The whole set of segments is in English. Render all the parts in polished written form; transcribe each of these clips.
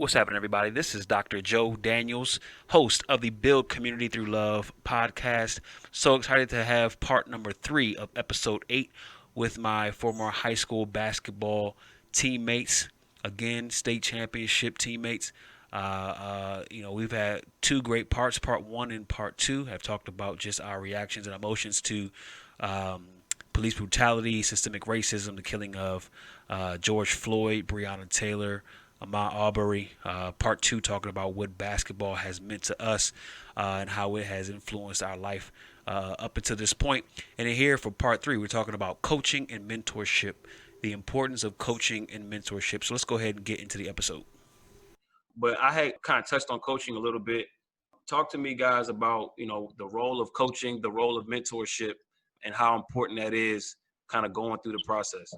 What's happening, everybody? This is Dr. Joe Daniels, host of the Build Community Through Love podcast. So excited to have part number 3 of episode 8 with my former high school basketball teammates. Again, state championship teammates. We've had two great parts. Part 1 and part 2 have talked about just our reactions and emotions to um, police brutality, systemic racism, the killing of George Floyd, Breonna Taylor, Ahmaud Arbery. Part 2 talking about what basketball has meant to us and how it has influenced our life up until this point. And then here for part 3, we're talking about coaching and mentorship, the importance of coaching and mentorship. So let's go ahead and get into the episode. But I had kind of touched on coaching a little bit. Talk to me, guys, about the role of coaching, the role of mentorship, and how important that is kind of going through the process.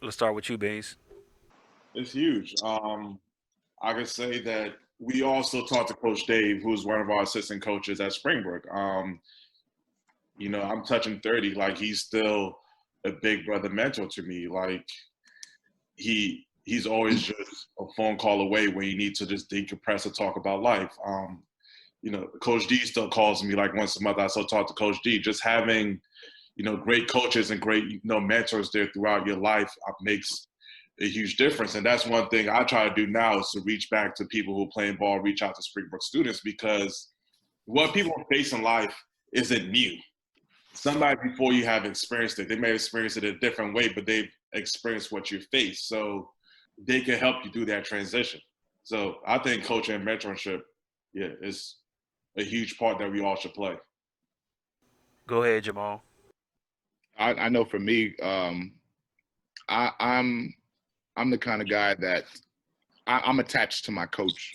Let's start with you, Baines. It's huge. I can say that we also talked to Coach Dave, who's one of our assistant coaches at Springbrook. I'm touching 30. Like, he's still a big brother mentor to me. Like, he's always just a phone call away when you need to just decompress and talk about life. Coach D still calls me like once a month. I still talk to Coach D. Just having, great coaches and great, mentors there throughout your life makes a huge difference. And that's one thing I try to do now is to reach back to people who are playing ball, reach out to Springbrook students, because what people face in life isn't new. Somebody before you have experienced it. They may have experienced it a different way, but they've experienced what you face. So they can help you through that transition. So I think coaching and mentorship, is a huge part that we all should play. Go ahead, Jamal. I know for me, I'm the kind of guy that I'm attached to my coach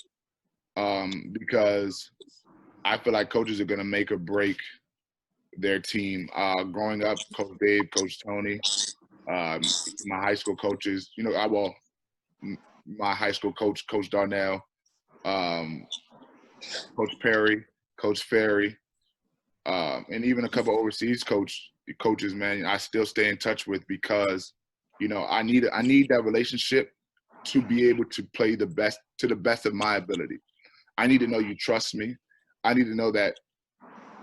because I feel like coaches are going to make or break their team. Growing up, Coach Dave, Coach Tony, my high school coaches, my high school coach, Coach Darnell, Coach Perry, Coach Ferry, and even a couple overseas coaches, man, I still stay in touch with because, I need that relationship to be able to play to the best of my ability. I need to know you trust me. I need to know that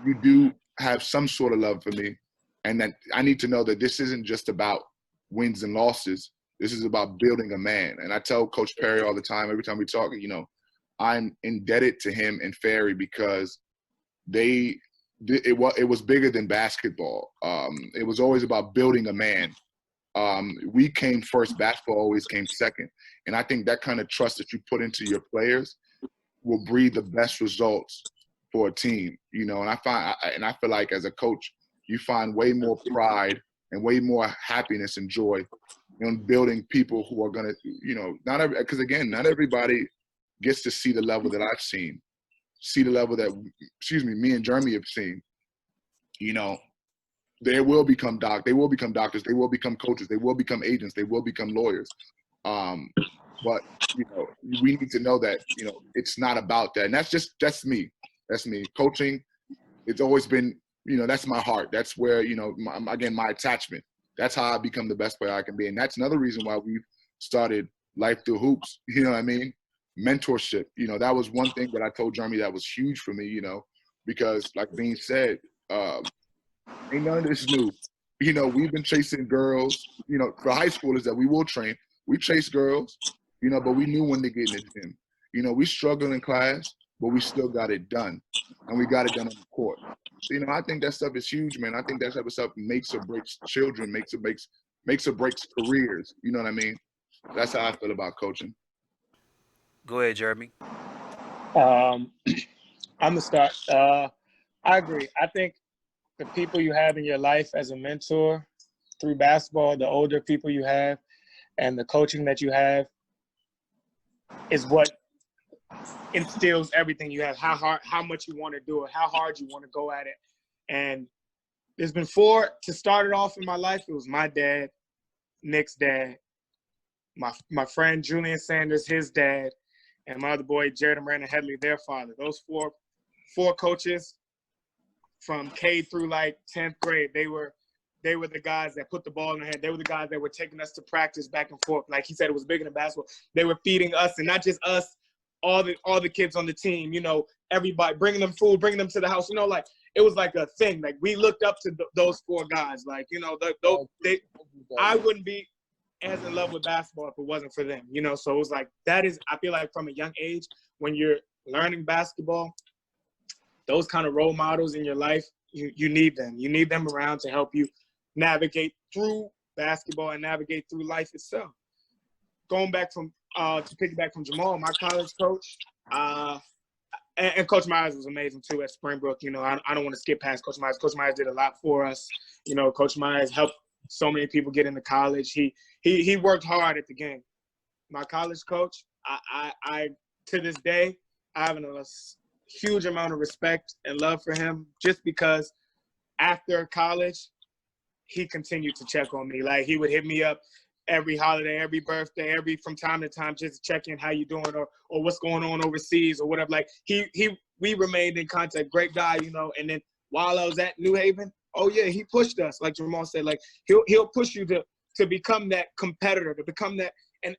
you do have some sort of love for me, and that I need to know that this isn't just about wins and losses. This is about building a man. And I tell Coach Perry all the time, every time we talk, I'm indebted to him and Ferry because it was bigger than basketball. It was always about building a man. We came first, basketball always came second. And I think that kind of trust that you put into your players will breed the best results for a team, and I feel like as a coach, you find way more pride and way more happiness and joy in building people who are going to, because not everybody gets to see the level that I've seen, see the level that, me and Jeremy have seen. They will become doctors, they will become coaches, they will become agents, they will become lawyers. But we need to know that, it's not about that. And that's me. Coaching, it's always been, that's my heart. That's where, my attachment. That's how I become the best player I can be. And that's another reason why we've started Life Through Hoops. You know what I mean? Mentorship. That was one thing that I told Jeremy that was huge for me, because like being said, ain't none of this new. We've been chasing girls, for high schoolers that we will train. We chase girls, but we knew when to get in the gym. We struggled in class, but we still got it done. And we got it done on the court. So, I think that stuff is huge, man. I think that type of stuff makes or breaks children, makes or breaks careers. You know what I mean? That's how I feel about coaching. Go ahead, Jeremy. I'm gonna start. I agree. I think the people you have in your life as a mentor through basketball, the older people you have, and the coaching that you have is what instills everything you have, how much you want to do it, how hard you want to go at it. And there's been 4 to start it off in my life. It was my dad, Nick's dad, my friend Julian Sanders, his dad, and my other boy, Jared and Brandon Headley, their father. Those four coaches from K through like 10th grade, they they were the guys that put the ball in the hand. They were the guys that were taking us to practice back and forth. Like he said, it was bigger than basketball. They were feeding us, and not just us, all the kids on the team, you know, everybody, bringing them food, bringing them to the house, you know, like it was like a thing. Like we looked up to those four guys. Like, you know, I wouldn't be as in love with basketball if it wasn't for them, you know. So it was like, that is, I feel like from a young age, when you're learning basketball, those kind of role models in your life, you need them. You need them around to help you navigate through basketball and navigate through life itself. Going back from to piggyback from Jamal, my college coach, and Coach Myers was amazing too at Springbrook. You know, I don't want to skip past Coach Myers. Coach Myers did a lot for us. You know, Coach Myers helped so many people get into college. He worked hard at the game. My college coach, I to this day, I have a huge amount of respect and love for him, just because after college, he continued to check on me. Like he would hit me up every holiday, every birthday, from time to time, just to check in how you doing or what's going on overseas or whatever. Like we remained in contact. Great guy, you know. And then while I was at New Haven, oh yeah, he pushed us. Like Jamal said, like he'll push you to become that competitor, to become that.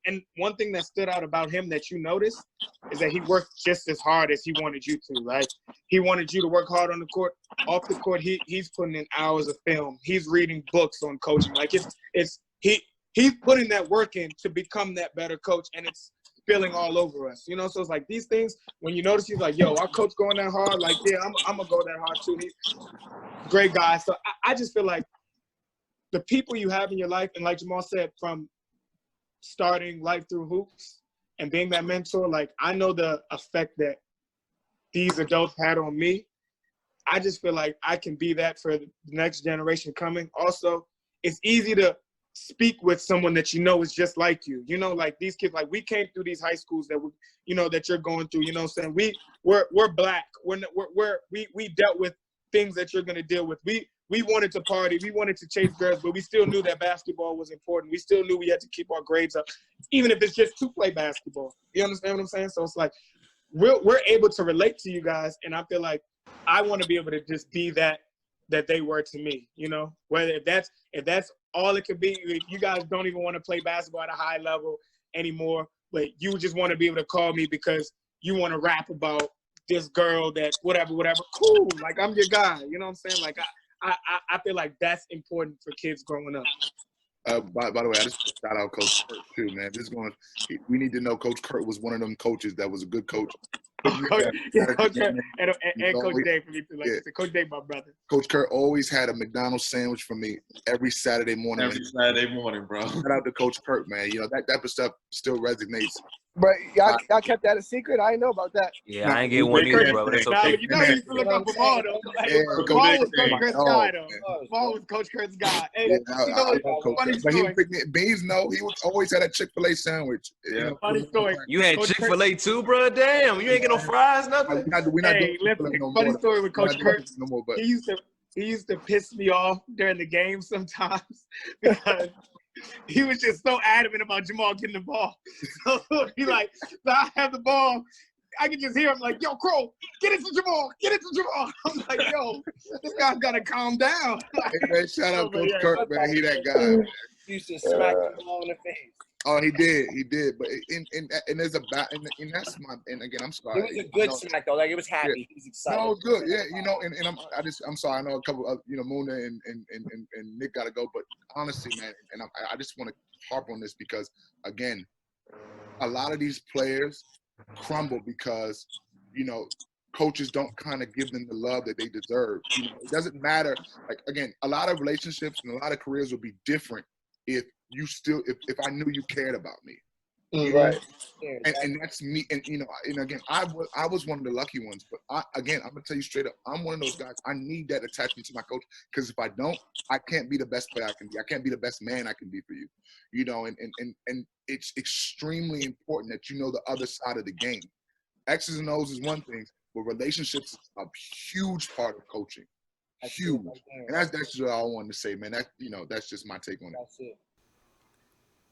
And one thing that stood out about him that you noticed is that he worked just as hard as he wanted you to. Like he wanted you to work hard on the court. Off the court, he's putting in hours of film. He's reading books on coaching. Like he's putting that work in to become that better coach, and it's spilling all over us. You know, so it's like these things, when you notice, he's like, yo, our coach going that hard, like, yeah, I'm going to go that hard too. He's a great guy. So I just feel like the people you have in your life, and like Jamal said, from starting life through hoops and being that mentor, like I know the effect that these adults had on me. I just feel like I can be that for the next generation coming. Also, it's easy to speak with someone that you know is just like you. You know, like these kids, like we came through these high schools that that you're going through. You know what I'm saying? We're black. We dealt with things that you're gonna deal with. We wanted to party, we wanted to chase girls, but we still knew that basketball was important. We still knew we had to keep our grades up, even if it's just to play basketball. You understand what I'm saying? So it's like we're able to relate to you guys, and I feel like I want to be able to just be that they were to me. You know, whether if that's all it could be. If you guys don't even want to play basketball at a high level anymore, but you just want to be able to call me because you want to rap about this girl that whatever. Cool, like I'm your guy. You know what I'm saying? Like I feel like that's important for kids growing up. By the way, I just shout out Coach Kurt too, man. We need to know Coach Kurt was one of them coaches that was a good coach. Coach Coach Dave for me too. Like Coach Dave, my brother. Coach Kurt always had a McDonald's sandwich for me every Saturday morning. Bro. Shout out to Coach Kurt, man. You know that type of stuff still resonates. But y'all kept that a secret? I didn't know about that. Yeah, I ain't get one either, bro. But it's okay. But you know, you used to look up for Maul, though. Like, Maul was Coach Kurt's guy, though. Maul was Coach Kurt's guy. Hey, funny story. Beans, no, he always had a Chick-fil-A sandwich. Yeah. Funny story. You had Chick-fil-A too, bro? Damn, you ain't get no fries, nothing? Hey, listen, funny story with Coach Kurt. He used to piss me off during the game sometimes because he was just so adamant about Jamal getting the ball. So he like, so I have the ball. I can just hear him like, yo, Crow, get it to Jamal. Get it to Jamal. I'm like, yo, this guy's got to calm down. Hey, man, shout out Coach Kurt, man. He that guy, man. He used to smack the ball in the face. Oh, he did. But and there's and that's my, and again, I'm sorry. It was a good smack though. Like it was happy. Yeah. He was excited. No, good. Yeah, and I'm sorry. I know a couple of Muna and Nick got to go, but honestly, man, and I just want to harp on this because again, a lot of these players crumble because coaches don't kind of give them the love that they deserve. It doesn't matter. Like again, a lot of relationships and a lot of careers will be different if I knew you cared about me. Right. And that's me. And again, I was one of the lucky ones. But I'm gonna tell you straight up, I'm one of those guys. I need that attachment to my coach because if I don't, I can't be the best player I can be. I can't be the best man I can be for you. And it's extremely important that you know the other side of the game. X's and O's is one thing, but relationships is a huge part of coaching. Huge. And that's just what I wanted to say, man. That's just my take on it. That's it.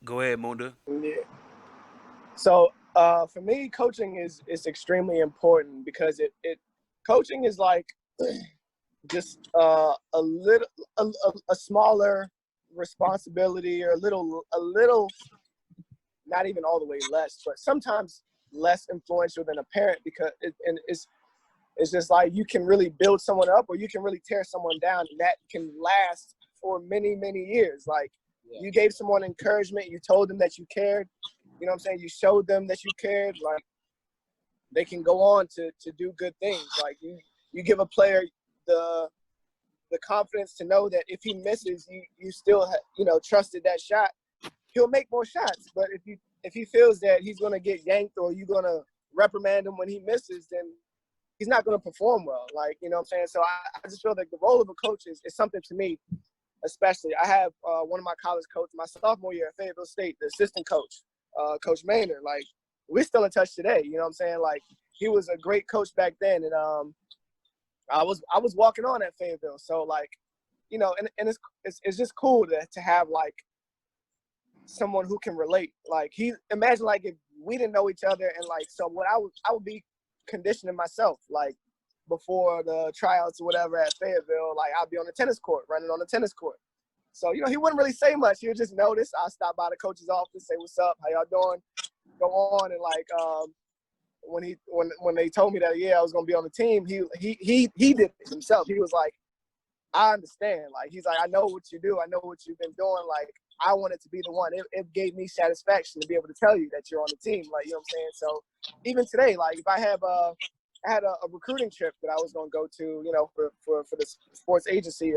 Go ahead, Munda. Yeah. So for me, coaching is extremely important because it coaching is like just a smaller responsibility, or a little, not even all the way less, but sometimes less influential than a parent, because it's just like you can really build someone up or you can really tear someone down, and that can last for many, many years. Like, you gave someone encouragement, you told them that you cared, you know what I'm saying? You showed them that you cared, like, they can go on to do good things. Like, you give a player the confidence to know that if he misses, you still trusted that shot. He'll make more shots. But if he feels that he's gonna get yanked or you're gonna reprimand him when he misses, then he's not gonna perform well. Like, you know what I'm saying? So I just feel like the role of a coach is something to me, especially. I have one of my college coaches, my sophomore year at Fayetteville State, the assistant coach, Coach Maynard. Like, we're still in touch today. You know what I'm saying? Like, he was a great coach back then, and I was walking on at Fayetteville. So, like, you know, and it's just cool to have like someone who can relate. Like, imagine like if we didn't know each other, and like, so what I would be conditioning myself, like, before the tryouts or whatever at Fayetteville, like, I'll be on the tennis court, running on the tennis court. So, you know, he wouldn't really say much. He would just notice. I'll stop by the coach's office, say, "What's up? How y'all doing?" Go on, and like, when they told me that, I was gonna be on the team, he did it himself. He was like, "I understand." Like, he's like, "I know what you do. I know what you've been doing. Like, I wanted to be the one." It gave me satisfaction to be able to tell you that you're on the team. Like, you know what I'm saying? So even today, like, if I had a recruiting trip that I was gonna go to, you know, for the sports agency,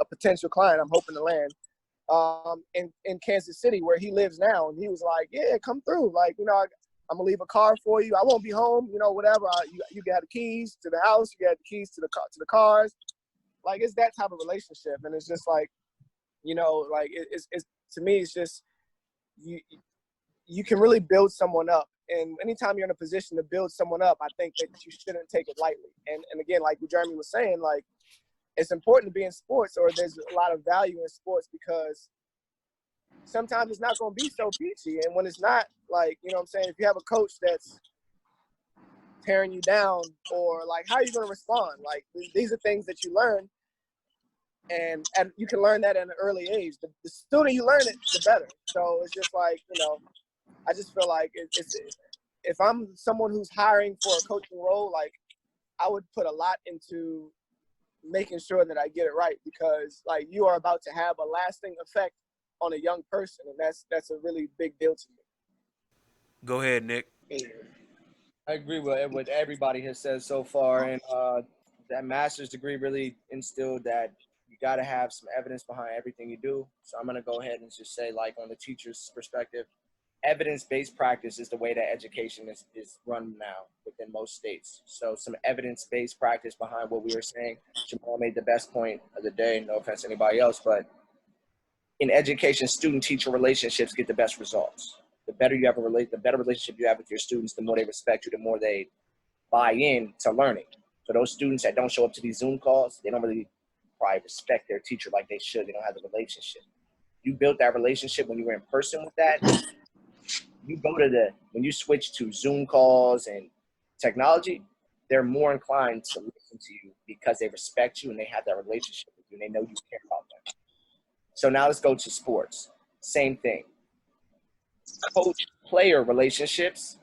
a potential client I'm hoping to land in Kansas City, where he lives now, and he was like, "Yeah, come through. Like, you know, I'm gonna leave a car for you. I won't be home, you know, whatever. You got the keys to the house. You got the keys to the cars." Like, it's that type of relationship, and it's just like, you know, like, it's to me, it's just you can really build someone up, and anytime you're in a position to build someone up, I think that you shouldn't take it lightly. And again, like what Jeremy was saying, like, it's important to be in sports, or there's a lot of value in sports, because sometimes it's not going to be so peachy. And when it's not, like, you know what I'm saying, if you have a coach that's tearing you down, or like, how are you going to respond? Like, these are things that you learn, and you can learn that at an early age. The sooner you learn it, the better. So it's just like, you know, I just feel like if I'm someone who's hiring for a coaching role, like, I would put a lot into making sure that I get it right, because like, you are about to have a lasting effect on a young person, and that's a really big deal to me. Go ahead, Nick. I agree with what everybody has said so far, and that master's degree really instilled that you got to have some evidence behind everything you do. So I'm going to go ahead and just say, like, on the teacher's perspective, evidence-based practice is the way that education is run now within most states. So some evidence-based practice behind what we were saying. Jamal made the best point of the day, no offense to anybody else, but in education, student-teacher relationships get the best results. The better you have the better relationship you have with your students, the more they respect you, the more they buy in to learning. So those students that don't show up to these Zoom calls, they don't really probably respect their teacher like they should. They don't have the relationship. You built that relationship when you were in person with that. When you switch to Zoom calls and technology, they're more inclined to listen to you because they respect you and they have that relationship with you and they know you care about them. So now let's go to sports. Same thing. Coach-player relationships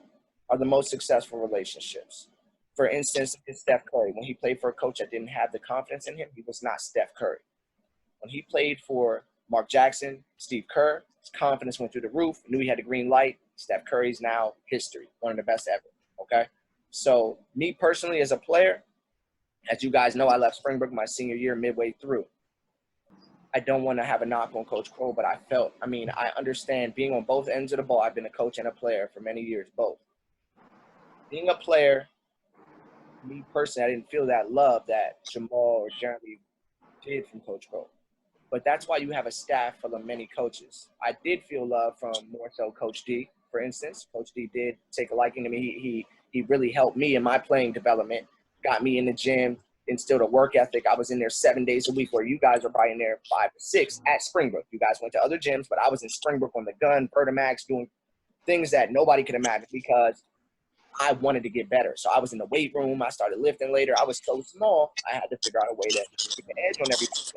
are the most successful relationships. For instance, it's Steph Curry. When he played for a coach that didn't have the confidence in him, he was not Steph Curry. When he played for Mark Jackson, Steve Kerr, his confidence went through the roof, knew he had the green light. Steph Curry's now history, one of the best ever, okay? So me personally as a player, as you guys know, I left Springbrook my senior year midway through. I don't want to have a knock on Coach Crow, but I understand being on both ends of the ball. I've been a coach and a player for many years, both. Being a player, me personally, I didn't feel that love that Jamal or Jeremy did from Coach Crow. But that's why you have a staff full of many coaches. I did feel love from more so Coach D, for instance. Coach D did take a liking to me. He really helped me in my playing development, got me in the gym, instilled a work ethic. I was in there 7 days a week, where you guys were probably in there 5 to 6 at Springbrook. You guys went to other gyms, but I was in Springbrook on the gun, Vertimax, doing things that nobody could imagine, because I wanted to get better. So I was in the weight room. I started lifting later. I was so small, I had to figure out a way to get the edge on everything.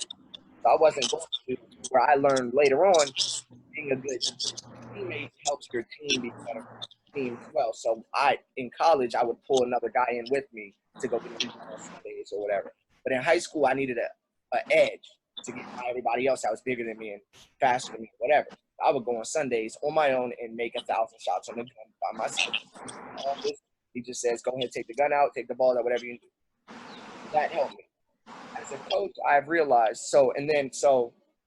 So I wasn't going to where I learned later on being a good teammate helps your team be better team as well. So in college, I would pull another guy in with me to go get a rebound on Sundays or whatever. But in high school, I needed an edge to get by everybody else that was bigger than me and faster than me, whatever. I would go on Sundays on my own and make 1,000 shots on the gun by myself. He just says, go ahead, take the gun out, take the ball out, whatever you do. That helped me. As a coach, I've realized, so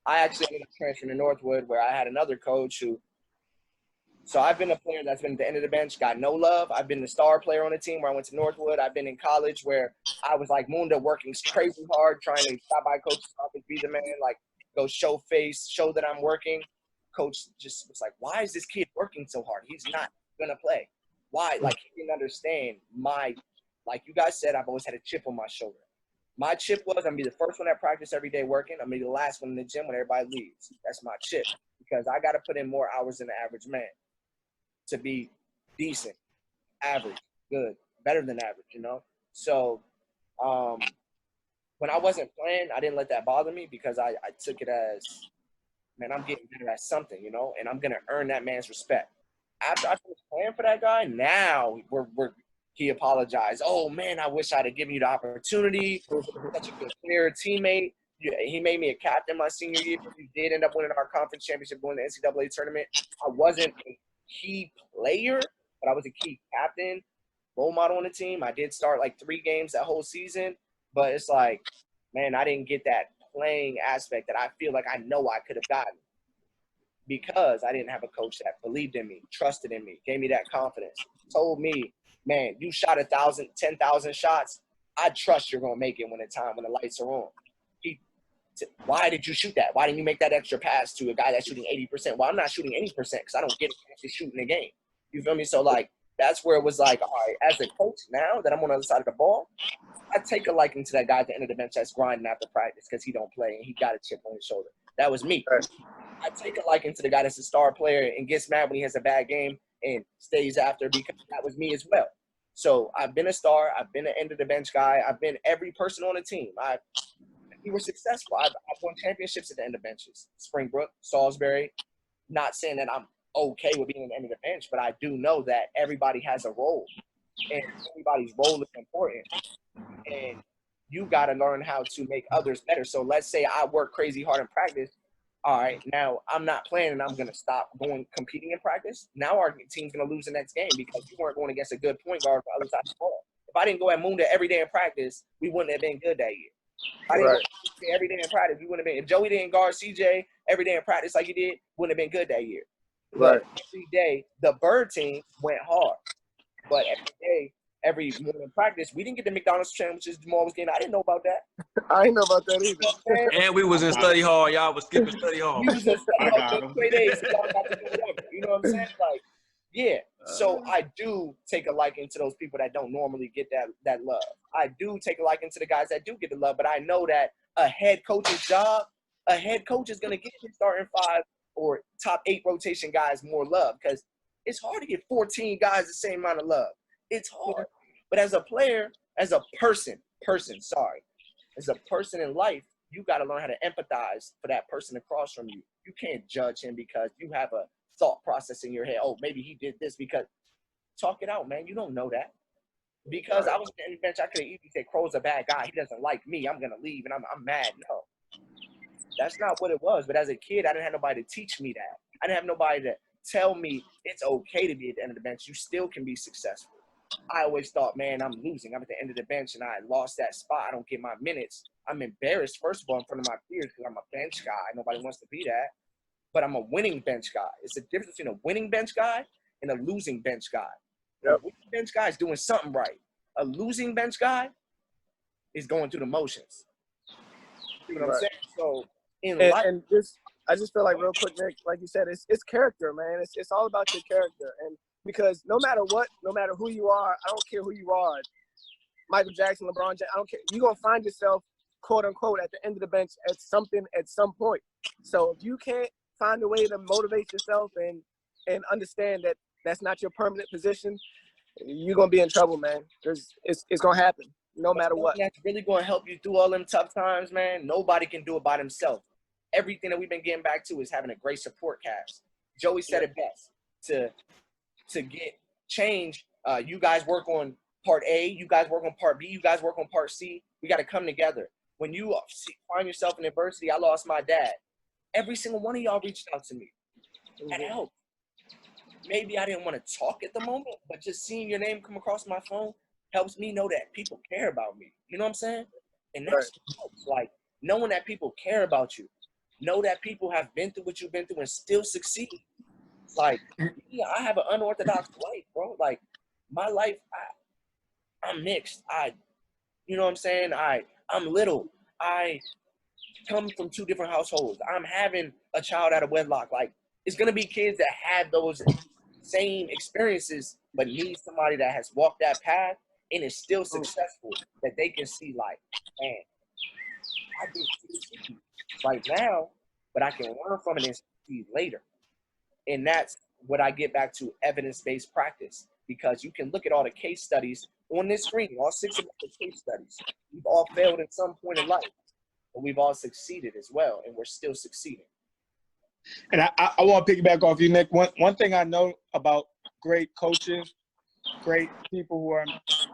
I actually ended up transferring to Northwood where I had another coach who, so I've been a player that's been at the end of the bench, got no love. I've been the star player on the team where I went to Northwood. I've been in college where I was like Munda working crazy hard, trying to stop by coach's office, be the man, like go show face, show that I'm working. Coach just was like, why is this kid working so hard? He's not going to play. Why? Like, he didn't understand like you guys said, I've always had a chip on my shoulder. My chip was, I'm going to be the first one at practice every day working. I'm going to be the last one in the gym when everybody leaves. That's my chip because I got to put in more hours than the average man to be decent, average, good, better than average, you know? So when I wasn't playing, I didn't let that bother me because I took it as, man, I'm getting better at something, you know, and I'm going to earn that man's respect. After I was playing for that guy, now he apologized. Oh, man, I wish I'd have given you the opportunity. Such a good player, teammate. He made me a captain my senior year. We did end up winning our conference championship, going to the NCAA tournament. I wasn't a key player, but I was a key captain, role model on the team. I did start like 3 games that whole season, but it's like, man, I didn't get that playing aspect that I feel like I know I could have gotten because I didn't have a coach that believed in me, trusted in me, gave me that confidence, told me, man, you shot 1,000, 10,000 shots. I trust you're going to make it when the lights are on. Why did you shoot that? Why didn't you make that extra pass to a guy that's shooting 80%? Well, I'm not shooting 80% because I don't get to shoot in the game. You feel me? So, like, that's where it was like, all right, as a coach now that I'm on the other side of the ball, I take a liking to that guy at the end of the bench that's grinding after practice because he don't play and he got a chip on his shoulder. That was me. I take a liking to the guy that's a star player and gets mad when he has a bad game and stays after because that was me as well. So I've been a star. I've been an end of the bench guy. I've been every person on the team. We were successful. I've won championships at the end of benches. Springbrook, Salisbury. Not saying that I'm okay with being at the end of the bench, but I do know that everybody has a role, and everybody's role is important. And you got to learn how to make others better. So let's say I work crazy hard in practice. All right, now I'm not playing and I'm going to stop competing in practice. Now our team's going to lose the next game because you weren't going against a good point guard for the other side of the ball. If I didn't go at Munda every day in practice, we wouldn't have been good that year. I didn't go every day in practice. We wouldn't have been. If Joey didn't guard CJ every day in practice like he did, wouldn't have been good that year. But every day, the Bird team went hard. But every day, every morning in practice, we didn't get the McDonald's sandwiches Jamal was getting. I didn't know about that. I didn't know about that either. And we was in study hall. Y'all was skipping study hall. We was in study I hall got for him. 3 days. Y'all got to do whatever. You know what I'm saying? Like, yeah. So I do take a liking to those people that don't normally get that love. I do take a liking to the guys that do get the love, but I know that a head coach's job, a head coach is going to get his starting 5 or top 8 rotation guys more love because it's hard to get 14 guys the same amount of love. It's hard. But as a player, as a person in life, you got to learn how to empathize for that person across from you. You can't judge him because you have a thought process in your head. Oh, maybe he did this because talk it out, man. You don't know that. Because I was on the bench, I could have easily said Crow's a bad guy. He doesn't like me. I'm going to leave and I'm mad. No. That's not what it was. But as a kid, I didn't have nobody to teach me that. I didn't have nobody to tell me it's okay to be at the end of the bench. You still can be successful. I always thought, man, I'm losing. I'm at the end of the bench and I lost that spot. I don't get my minutes. I'm embarrassed, first of all, in front of my peers because I'm a bench guy. Nobody wants to be that. But I'm a winning bench guy. It's the difference between a winning bench guy and a losing bench guy. A winning bench guy is doing something right. A losing bench guy is going through the motions. You know what I'm saying? So in life, and I just feel like real quick, Nick, like you said, it's character, man. It's all about your character. And because no matter what, no matter who you are, I don't care who you are, Michael Jackson, LeBron James, I don't care. You're going to find yourself, quote unquote, at the end of the bench at some point. So if you can't find a way to motivate yourself and understand that that's not your permanent position, you're gonna be in trouble, man. It's gonna happen no matter what. That's really gonna help you through all them tough times, man. Nobody can do it by themselves. Everything that we've been getting back to is having a great support cast. Joey said it best. To get change, you guys work on part A, you guys work on part B, you guys work on part C. We got to come together. When you find yourself in adversity, I lost my dad. Every single one of y'all reached out to me. That helped. Maybe I didn't want to talk at the moment, but just seeing your name come across my phone helps me know that people care about me. You know what I'm saying? And that's like knowing that people care about you. Know that people have been through what you've been through and still succeed. Like, yeah, I have an unorthodox life, bro. Like, my life, I'm mixed. You know what I'm saying? I'm little. I come from 2 different households. I'm having a child out of wedlock. Like, it's gonna be kids that have those same experiences, but need somebody that has walked that path and is still successful, that they can see, like, man, I can succeed right now, but I can learn from it and succeed later. And that's what I get back to evidence-based practice, because you can look at all the case studies on this screen, all 6 of the case studies. We've all failed at some point in life, but we've all succeeded as well, and we're still succeeding. And I want to piggyback off you, Nick. One thing I know about great coaches, great people who are in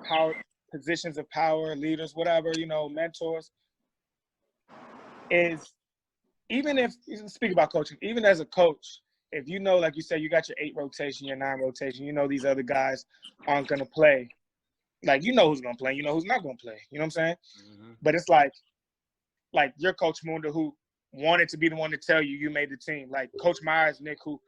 power positions of power, leaders, whatever, mentors, is even if you speak about coaching, even as a coach, if you know, like you said, you got your 8 rotation, your 9 rotation, these other guys aren't going to play. Like, who's going to play, who's not going to play. You know what I'm saying? Mm-hmm. But it's like your coach Munda, who wanted to be the one to tell you made the team. Like Coach Myers, Nick, who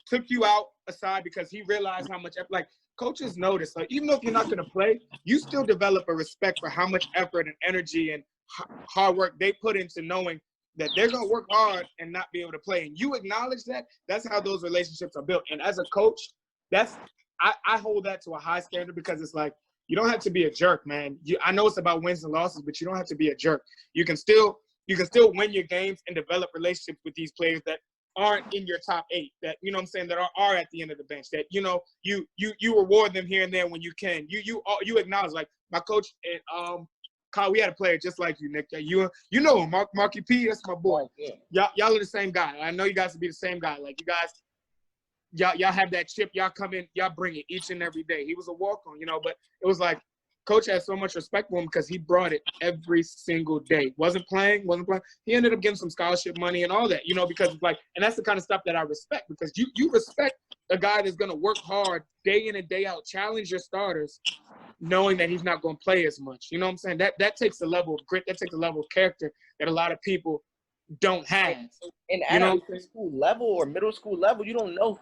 took you out aside because he realized how much, like, coaches notice, like, even if you're not going to play, you still develop a respect for how much effort and energy and hard work they put into knowing that they're going to work hard and not be able to play. And you acknowledge that. That's how those relationships are built. And as a coach, I hold that to a high standard, because it's like, you don't have to be a jerk, man. I know it's about wins and losses, but you don't have to be a jerk. You can still win your games and develop relationships with these players that aren't in your top 8, that, you know what I'm saying, that are at the end of the bench, that, you reward them here and there when you can. You acknowledge, like my coach at Kyle, we had a player just like you, Nick. You know him, Marky P, that's my boy. Yeah. Y'all are the same guy. I know you guys will be the same guy. Like, you guys, y'all have that chip. Y'all come in, y'all bring it each and every day. He was a walk-on, but it was like Coach had so much respect for him because he brought it every single day. Wasn't playing. He ended up getting some scholarship money and all that, because it's like, and that's the kind of stuff that I respect, because you respect a guy that's going to work hard day in and day out, challenge your starters, knowing that he's not going to play as much. You know what I'm saying? That takes a level of grit. That takes a level of character that a lot of people don't have. And at a high school level or middle school level, you don't know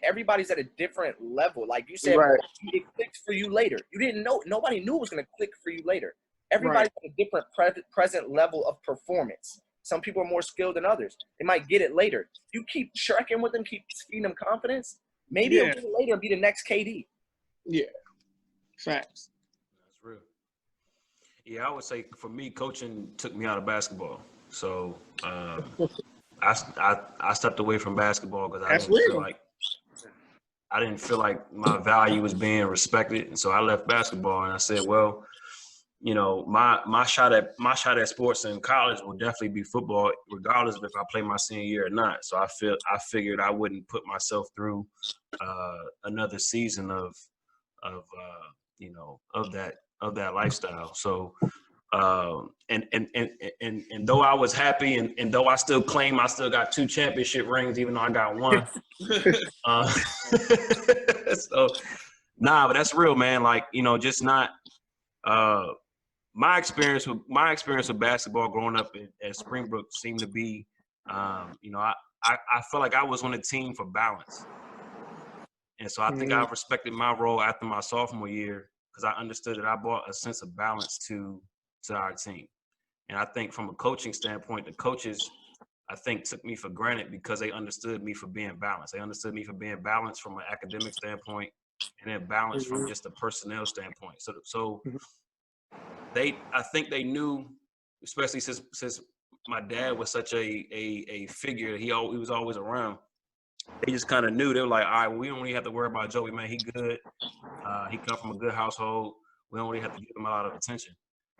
everybody's at a different level. Like you said, right. It clicks for you later. You didn't know, nobody knew it was going to click for you later. Everybody's at a different present level of performance. Some people are more skilled than others. They might get it later. You keep checking with them, keep feeding them confidence. Maybe it'll get it later and be the next KD. Yeah. Facts. That's real. Yeah, I would say for me, coaching took me out of basketball. So I stepped away from basketball because I didn't feel like my value was being respected, and so I left basketball. And I said, well, my shot at sports in college will definitely be football, regardless of if I play my senior year or not. So I figured I wouldn't put myself through another season of that lifestyle. So and though I was happy and though I still claim I still got 2 championship rings, even though I got 1. So but that's real, man. Like, just not my experience with basketball growing up at Springbrook seemed to be I felt like I was on a team for balance. And so I think I respected my role after my sophomore year, because I understood that I brought a sense of balance to our team. And I think from a coaching standpoint, the coaches, I think, took me for granted because they understood me for being balanced. They understood me for being balanced from an academic standpoint, and then balanced from just a personnel standpoint. So I think they knew, especially since my dad was such a figure, he was always around. they just kind of knew. They were like, all right, well, we don't really have to worry about Joey, man. He good. He come from a good household. We don't really have to give him a lot of attention.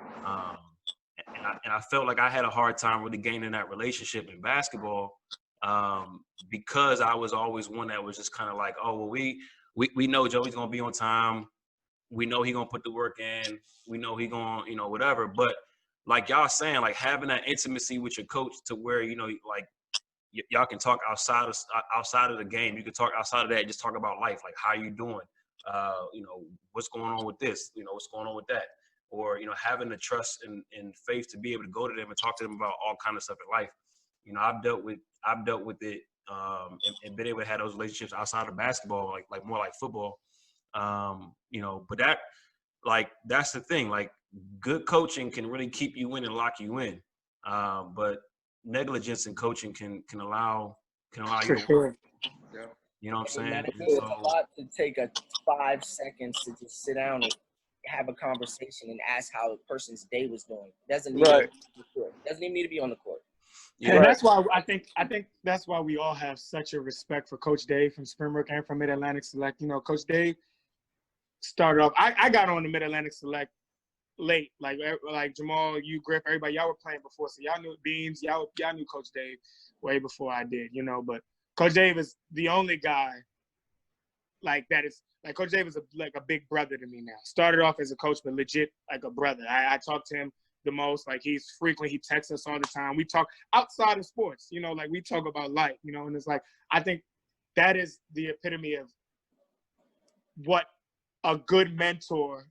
And I felt like I had a hard time really gaining that relationship in basketball because I was always one that was just kind of like, oh, well, we know Joey's going to be on time. We know he's going to put the work in. We know he's going to, whatever. But like y'all saying, like having that intimacy with your coach to where, like y'all can talk outside of the game. You can talk outside of that, just talk about life. Like, how you doing? What's going on with this? What's going on with that? Or, having the trust and faith to be able to go to them and talk to them about all kind of stuff in life. I've dealt with it and been able to have those relationships outside of basketball, like more like football. But that's the thing. Like, good coaching can really keep you in and lock you in. But negligence in coaching can allow you to sure. Yeah. You know what I'm saying? It's a lot to take a 5 seconds to just sit down and have a conversation and ask how a person's day was doing. Doesn't need to be on the court. Doesn't even need to be on the court. Yeah. And that's why I think that's why we all have such a respect for Coach Dave from Springbrook and from Mid-Atlantic Select. Coach Dave started off. I got on the Mid-Atlantic Select late, like Jamal, you, Griff, everybody, y'all were playing before, so y'all knew Beams, y'all knew Coach Dave way before I did, But Coach Dave is the only guy like that is like Coach Dave is like a big brother to me now. Started off as a coach, but legit like a brother. I talk to him the most. Like, he texts us all the time. We talk outside of sports, like we talk about life, and it's like, I think that is the epitome of what a good mentor,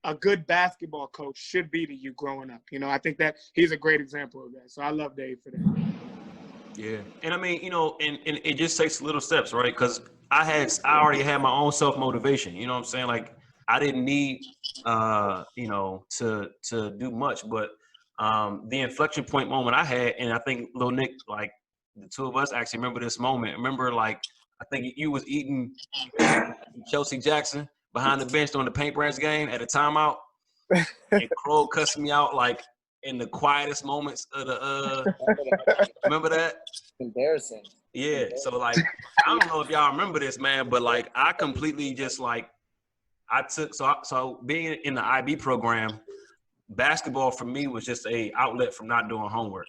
a good basketball coach should be to you growing up. I think that he's a great example of that. So I love Dave for that. Yeah. And I mean, and it just takes little steps, right? Because I already had my own self-motivation. You know what I'm saying? Like, I didn't need, to do much, but the inflection point moment I had, and I think Lil Nick, like the two of us actually remember this moment. Remember, like, I think you was eating Chelsea Jackson behind the bench during the Paint Branch game at a timeout, and Crow cussed me out like in the quietest moments of the. Remember that? Embarrassing. Yeah. So like, I don't know if y'all remember this, man, but like, I completely just like, I took so being in the IB program, basketball for me was just a outlet from not doing homework.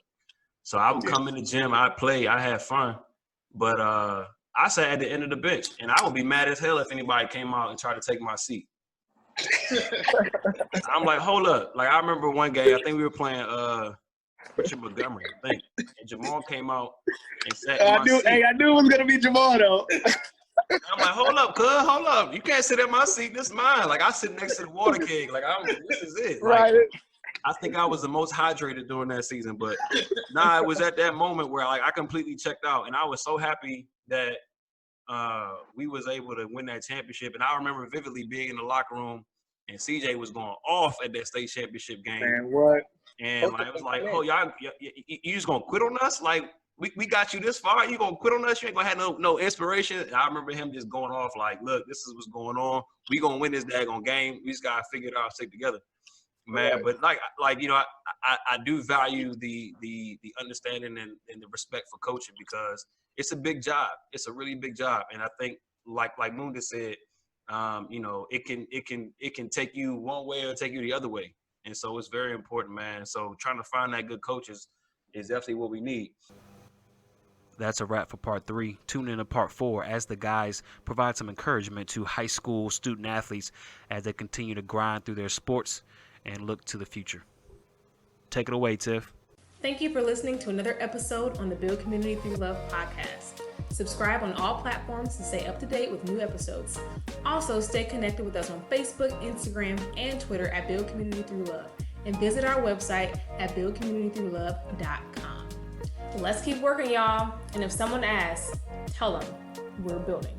So I would come in the gym, I'd play, I had fun, but I sat at the end of the bench, and I would be mad as hell if anybody came out and tried to take my seat. I'm like, hold up. Like, I remember one game, I think we were playing Richard Montgomery, I think. And Jamal came out and sat in my seat. Hey, I knew it was going to be Jamal, though. I'm like, hold up, cuz, hold up. You can't sit in my seat. This is mine. Like, I sit next to the water keg. Like, this is it. Like, Right. I think I was the most hydrated during that season. But, it was at that moment where, like, I completely checked out. And I was so happy that we was able to win that championship. And I remember vividly being in the locker room, and CJ was going off at that state championship game. Man, what? And like, it was like, oh, y'all, you just gonna quit on us? Like, we got you this far, you gonna quit on us? You ain't gonna have no inspiration? And I remember him just going off like, look, this is what's going on. We gonna win this daggone game. We just gotta figure it out, stick together, man. Right. But like I do value the understanding and the respect for coaching, because it's a big job. It's a really big job, and I think like Munda said, it can take you one way or take you the other way. And so it's very important, man. So trying to find that good coaches is definitely what we need. That's a wrap for part 3. Tune in to part 4 as the guys provide some encouragement to high school student athletes as they continue to grind through their sports and look to the future. Take it away, Tiff. Thank you for listening to another episode on the Build Community Through Love podcast. Subscribe on all platforms to stay up to date with new episodes. Also, stay connected with us on Facebook, Instagram, and Twitter at Build Community Through Love, and visit our website at buildcommunitythroughlove.com. Let's keep working, y'all. And if someone asks, tell them we're building.